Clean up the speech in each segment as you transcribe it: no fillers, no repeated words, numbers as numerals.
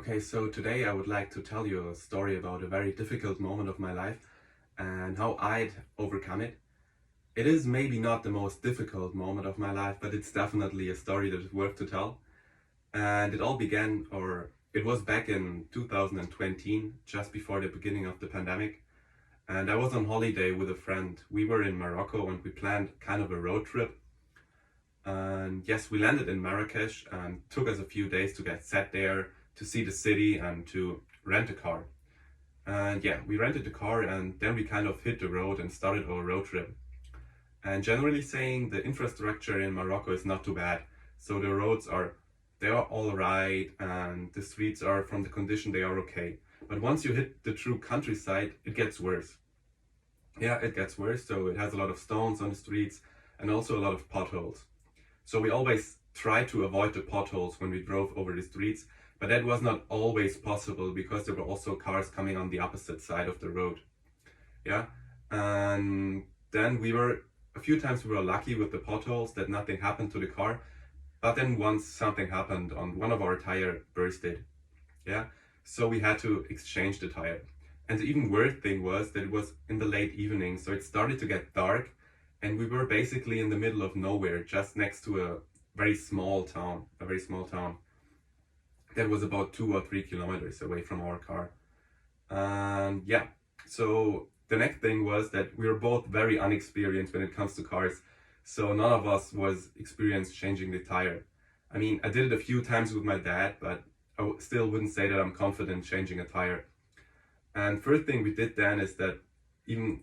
Okay, so today I would like to tell you a story about a very difficult moment of my life and how I'd overcome it. It is maybe not the most difficult moment of my life, but it's definitely a story that is worth to tell. And it all began, or it was back in 2020, just before the beginning of the pandemic. And I was on holiday with a friend. We were in Morocco and we planned kind of a road trip. And yes, we landed in Marrakesh and took us a few days to get set there, to see the city and to rent a car. And yeah, we rented the car and then we kind of hit the road and started our road trip. And generally saying, the infrastructure in Morocco is not too bad. So the roads are, they are all right, and the streets are, from the condition, they are okay. But once you hit the true countryside, it gets worse. Yeah, it gets worse. So it has a lot of stones on the streets and also a lot of potholes. So we always tried to avoid the potholes when we drove over the streets, but that was not always possible because there were also cars coming on the opposite side of the road. Yeah, and then a few times we were lucky with the potholes that nothing happened to the car, but then once something happened on one of our tire bursted. Yeah, so we had to exchange the tire. And the even worse thing was that it was in the late evening, so it started to get dark and we were basically in the middle of nowhere, just next to a very small town that was about 2 or 3 kilometers away from our car. And yeah, so the next thing was that we were both very unexperienced when it comes to cars. So none of us was experienced changing the tire. I mean, I did it a few times with my dad, but still wouldn't say that I'm confident changing a tire. And first thing we did then is that even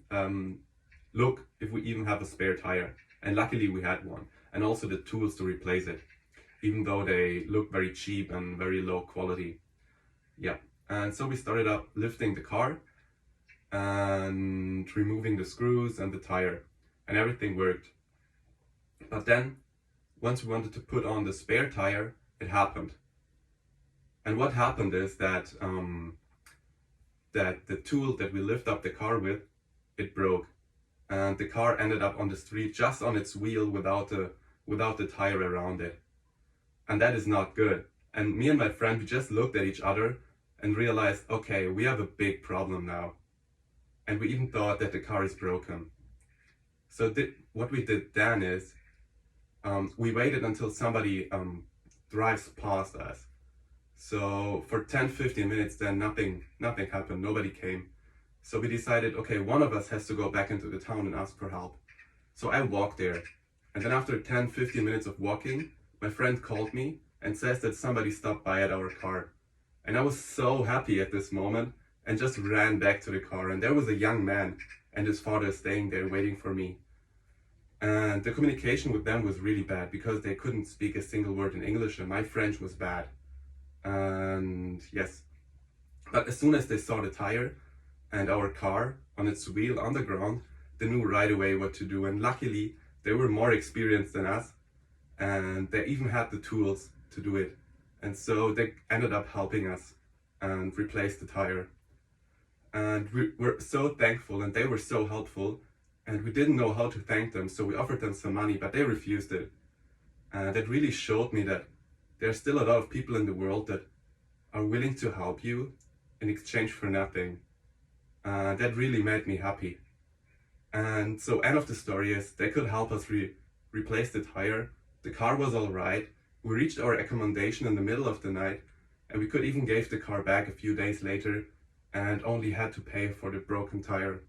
look if we even have a spare tire. And luckily we had one. And also the tools to replace it, even though they look very cheap and very low quality. Yeah. And so we started up lifting the car and removing the screws and the tire, and everything worked. But then, once we wanted to put on the spare tire, it happened. And what happened is that that the tool that we lift up the car with, it broke, and the car ended up on the street just on its wheel without the tire around it. And that is not good. And me and my friend, we just looked at each other and realized, okay, we have a big problem now. And we even thought that the car is broken. So what we did then is, we waited until somebody drives past us. So for 10-15 minutes then nothing happened, nobody came. So we decided, okay, one of us has to go back into the town and ask for help. So I walked there. And then after 10-15 minutes of walking, my friend called me and says that somebody stopped by at our car. And I was so happy at this moment and just ran back to the car. And there was a young man and his father staying there waiting for me. And the communication with them was really bad because they couldn't speak a single word in English and my French was bad. And yes, but as soon as they saw the tire and our car on its wheel on the ground, they knew right away what to do. And luckily, they were more experienced than us and they even had the tools to do it. And so they ended up helping us and replaced the tire. And we were so thankful and they were so helpful and we didn't know how to thank them. So we offered them some money, but they refused it. And that really showed me that there's still a lot of people in the world that are willing to help you in exchange for nothing. That really made me happy. And so end of the story is they could help us replace the tire. The car was all right. We reached our accommodation in the middle of the night and we could even give the car back a few days later and only had to pay for the broken tire.